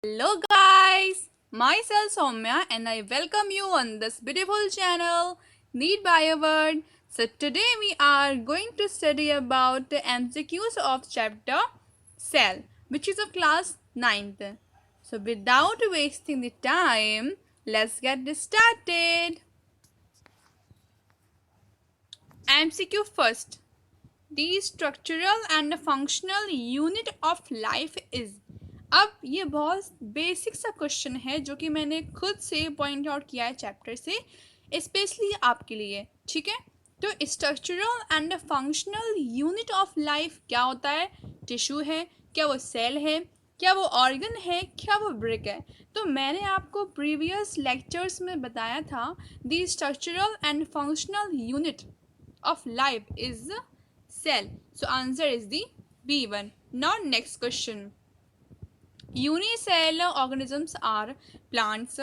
Hello guys, myself Soumya and I welcome you on this beautiful channel Need by a Word. So today we are going to study about the MCQs of chapter Cell, which is of class 9th. So without wasting the time, let's get this started. MCQ first. The structural and functional unit of life is। अब ये बहुत basic सा question है जो कि मैंने खुद से पॉइंट आउट किया है चैप्टर से स्पेशली आपके लिए। ठीक है, तो structural and functional unit of life क्या होता है? टिश्यू है क्या, वो सेल है क्या, वो ऑर्गन है क्या, वो ब्रिक है? तो मैंने आपको प्रीवियस लेक्चर्स में बताया था the structural and functional unit of life is cell. So answer is the B1. Now next question. Unicellular organisms are plants,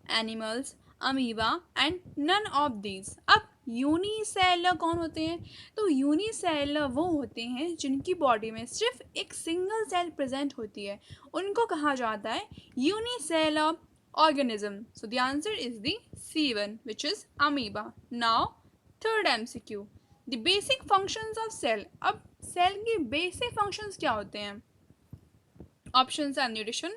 animals, amoeba and none of these. अब यूनिसेलर कौन होते हैं? तो यूनिसेलर वो होते हैं जिनकी बॉडी में सिर्फ एक सिंगल सेल प्रेजेंट होती है, उनको कहा जाता है unicellular organism. So the answer is the C1, which is amoeba. Now third MCQ, the basic functions of cell. अब सेल के बेसिक फंक्शंस क्या होते हैं? Options are nutrition,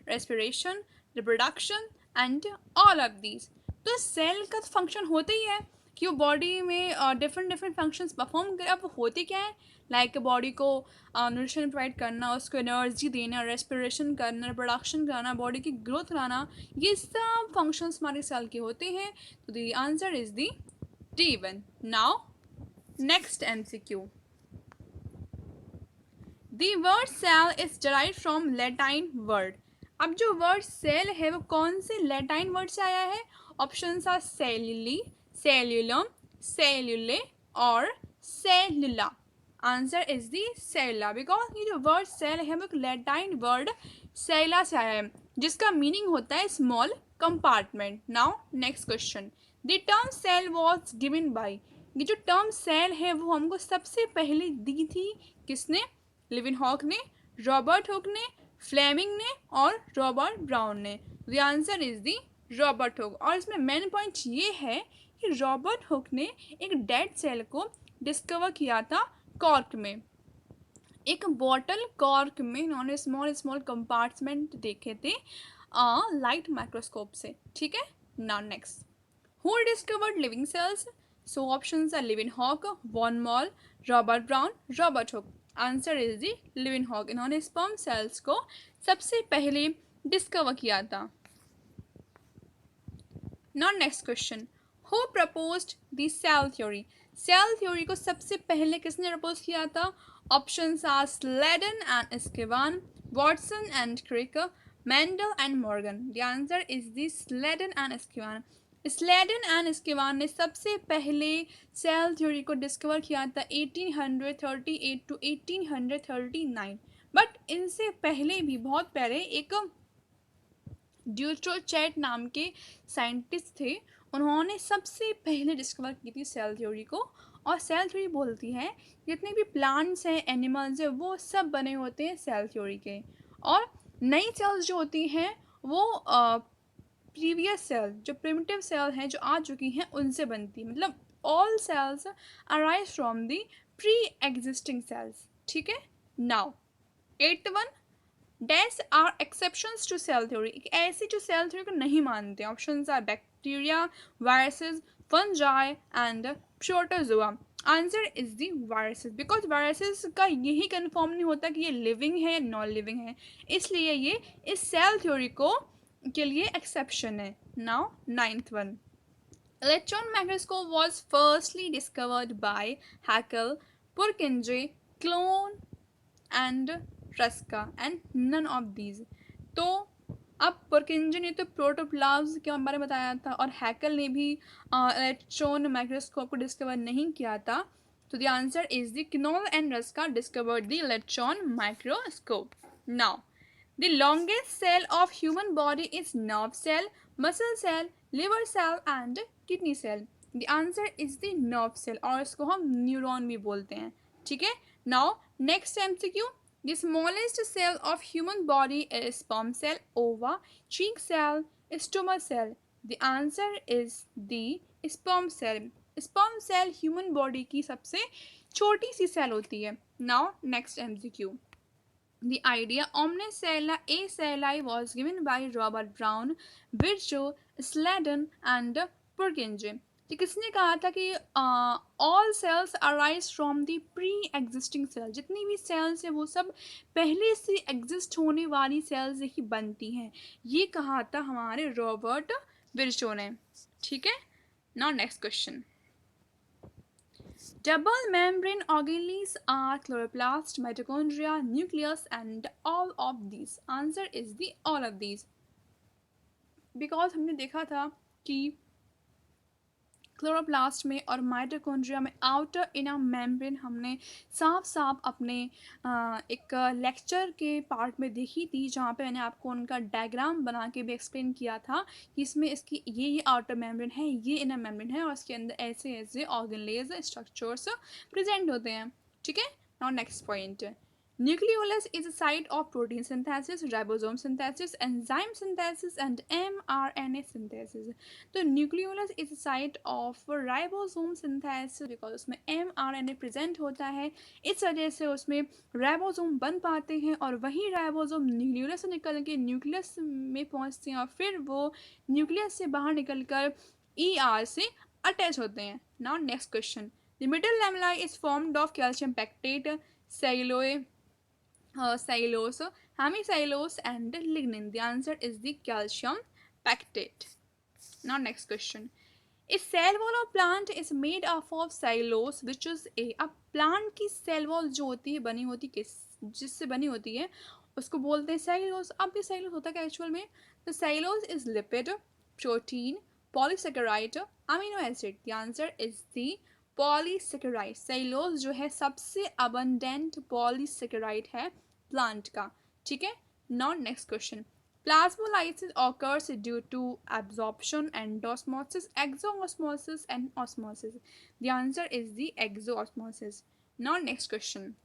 respiration, reproduction and all of these. तो cell का function होता ही है कि वो बॉडी में डिफरेंट डिफरेंट फंक्शंस परफॉर्म करे। अब वो होते क्या है? लाइक बॉडी को न्यूट्रिशन प्रोवाइड करना, उसको एनर्जी देना, रेस्पिरेशन करना, रिप्रोडक्शन कराना, बॉडी की ग्रोथ कराना, ये सब फंक्शंस हमारे सेल के होते हैं। तो the answer is the D1. Now, next MCQ. The word cell is derived from Latin word. अब जो वर्ड सेल है वो कौन से लैटाइन वर्ड से आया है? ऑप्शंस आर सेल्यूली, सेल्यूलम, सेल्यूले और cellula. Answer is the cella, because ये जो वर्ड सेल है वो एक लैटाइन वर्ड सेला से आया है जिसका मीनिंग होता है small compartment. Now next question, the term cell was given by. ये जो टर्म सेल है वो हमको सबसे पहले दी थी किसने? लिविनहॉक ने, रॉबर्ट हुक ने, फ्लेमिंग ने और रॉबर्ट ब्राउन ने। The answer is the Robert Hooke. और इसमें मेन पॉइंट ये है कि रॉबर्ट हुक ने एक डेड सेल को डिस्कवर किया था कॉर्क में, एक बॉटल कॉर्क में इन्होंने स्मॉल स्मॉल कंपार्टमेंट देखे थे लाइट माइक्रोस्कोप से। ठीक है, now next, who discovered living cells? So options are Leeuwenhoek, von Mohl, Robert Brown, Robert Hooke. Answer is the Leeuwenhoek. इन्होंने स्पर्म सेल्स को सबसे पहले डिस्कवर किया था। Now next question, who proposed the cell theory? Cell theory को सबसे पहले किसने प्रपोज किया था? Options are Schleiden and Schwann, Watson and Crick, Mendel and Morgan. The answer is the Schleiden and Schwann. Schleiden and स्केवान ने सबसे पहले cell theory को डिस्कवर किया था 1838 टू 1839। बट इनसे पहले भी बहुत पहले एक ड्यूट्रोचैट नाम के साइंटिस्ट थे, उन्होंने सबसे पहले डिस्कवर की थी सेल थ्योरी को। और सेल थ्योरी बोलती है जितने भी प्लांट्स हैं, एनिमल्स हैं, वो सब बने होते हैं सेल थ्योरी के। और नई सेल्स जो होती हैं वो प्रीवियस सेल, जो प्रिमिटिव सेल हैं जो आ चुकी हैं, उनसे बनती है। मतलब all cells arise from the pre existing cells. ठीक है, now 8th one, dash are exceptions to cell theory. एक ऐसी जो सेल थ्योरी को नहीं मानते। Options are bacteria, viruses, fungi and protozoa. Answer is the viruses, because viruses का यही कन्फर्म नहीं होता कि ये लिविंग है या नॉन लिविंग है, इसलिए ये इस सेल थ्योरी को के लिए एक्सेप्शन है। Now 9th one, electron microscope was firstly discovered by Haeckel, Purkinje, क्लोन and Ruska and none of these. तो अब पुरकिंजे ने तो प्रोटोप्लाज्म के बारे में बताया था और हैकल ने भी इलेक्ट्रॉन माइक्रोस्कोप को डिस्कवर नहीं किया था। तो the answer is the Knoll and Ruska discovered the electron microscope. Now the longest cell of human body is nerve cell, muscle cell, liver cell and kidney cell. The answer is the nerve cell और इसको हम neuron भी बोलते हैं। ठीक है, now next MCQ, The smallest cell of human body is sperm cell, ova, cheek cell, stomach cell. The answer is the sperm cell. Sperm cell human body की सबसे छोटी सी सेल होती है. Now next MCQ. The idea omnicella acelli was given by Robert Brown, Virchow, Sladen and Purkinje. कि किसने कहा था कि all cells arise from the pre existing cell, जितनी भी सेल्स हैं वो सब पहले से एग्जिस्ट होने वाली सेल्स ही बनती हैं. ये कहा था हमारे रॉबर्ट विर्चो ने. ठीक है. Now next question. Double membrane organelles are chloroplast, mitochondria, nucleus and all of these. Answer is the all of these. Because हमने देखा था कि क्लोरोप्लास्ट में और माइटोकॉन्ड्रिया में आउटर इनर मेम्ब्रेन हमने साफ साफ अपने एक लेक्चर के पार्ट में देखी थी, जहाँ पे मैंने आपको उनका डायग्राम बना के भी एक्सप्लेन किया था कि इसमें इसकी ये आउटर मेम्ब्रेन है, ये इनर मेम्ब्रेन है और इसके अंदर ऐसे ऐसे ऑर्गेनलेज स्ट्रक्चर्स प्रेजेंट होते हैं. ठीक है. Now next point. Nucleolus is a site of protein synthesis, ribosome synthesis, enzyme synthesis and mRNA synthesis. तो nucleolus is a site of ribosome synthesis because उसमें mRNA present होता है. इस वजह से उसमें ribosome बन पाते हैं और वही ribosome nucleolus से निकल के nucleus में पहुंचते हैं और फिर वो nucleus से बाहर निकल कर ER से attach होते हैं. Now next question. The middle lamella is formed of calcium pectate, cellulose, hemicellulose and lignin. The answer is the calcium pectate. Now next question. A cell wall of plant is made up of cellulose which is a. अब plant की cell wall जो होती है बनी होती किस जिससे बनी होती है उसको बोलते हैं cellulose. अब ये cellulose होता क्या एक्चुअल में? तो cellulose is lipid, protein, polysaccharide, amino acid. The answer is the polysaccharide. cellulose जो है सबसे abundant polysaccharide है प्लांट का. ठीक है. Now next question. Plasmolysis occurs due to absorption, endosmosis, exoosmosis and osmosis. The answer is the exoosmosis. Now next question.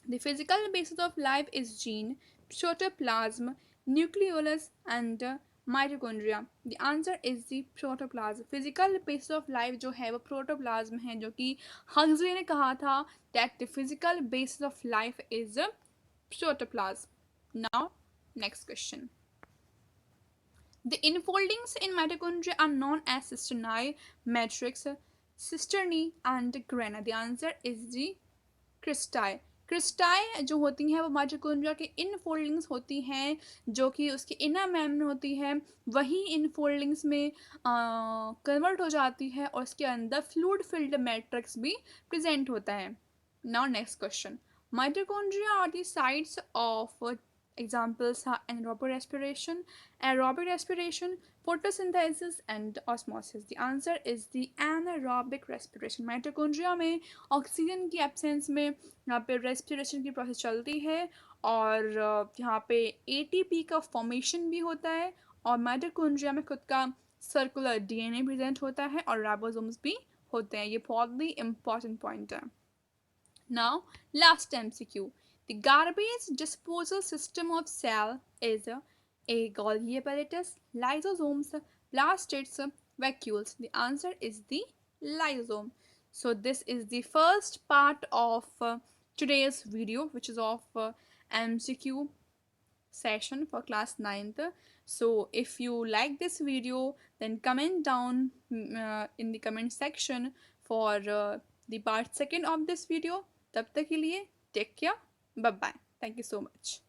The physical basis of life is gene, protoplasm, nucleolus and mitochondria. The answer is the protoplasm. Physical basis of life जो है वो protoplasm है, जो कि Huxley ने कहा था that the physical basis of life is protoplasm. Now next question. The infoldings in mitochondria are known as cisternae, matrix, cisternae and grana. The answer is the क्रिस्टाई. क्रिस्टाई जो होती हैं वो माइटोकॉन्ड्रिया के इनफोल्डिंग्स होती हैं जो कि उसकी इनर मेम्ब्रेन होती है, वही इनफोल्डिंग्स में कन्वर्ट हो जाती है और उसके अंदर फ्लूइड फिल्ड मैट्रिक्स भी प्रेजेंट होता है. Now next question. Mitochondria are the sites of examples are aerobic respiration, photosynthesis and osmosis. The answer is the anaerobic respiration. Mitochondria में ऑक्सीजन की एब्सेंस में यहाँ पे रेस्पिरेशन की प्रोसेस चलती है और यहाँ पे ATP का फॉर्मेशन भी होता है और माइटोकॉन्ड्रिया में खुद का सर्कुलर DNA प्रेजेंट होता है और राइबोसोम्स भी होते हैं. ये बहुत ही इंपॉर्टेंट पॉइंट है. Now, last MCQ. The garbage disposal system of cell is a Golgi apparatus, lysosomes, plastids, vacuoles. The answer is the lysosome. So this is the first part of today's video, which is of MCQ session for class 9th. So if you like this video, then comment down in the comment section for the part 2nd of this video. तब तक के लिए take care, bye bye, thank you so much.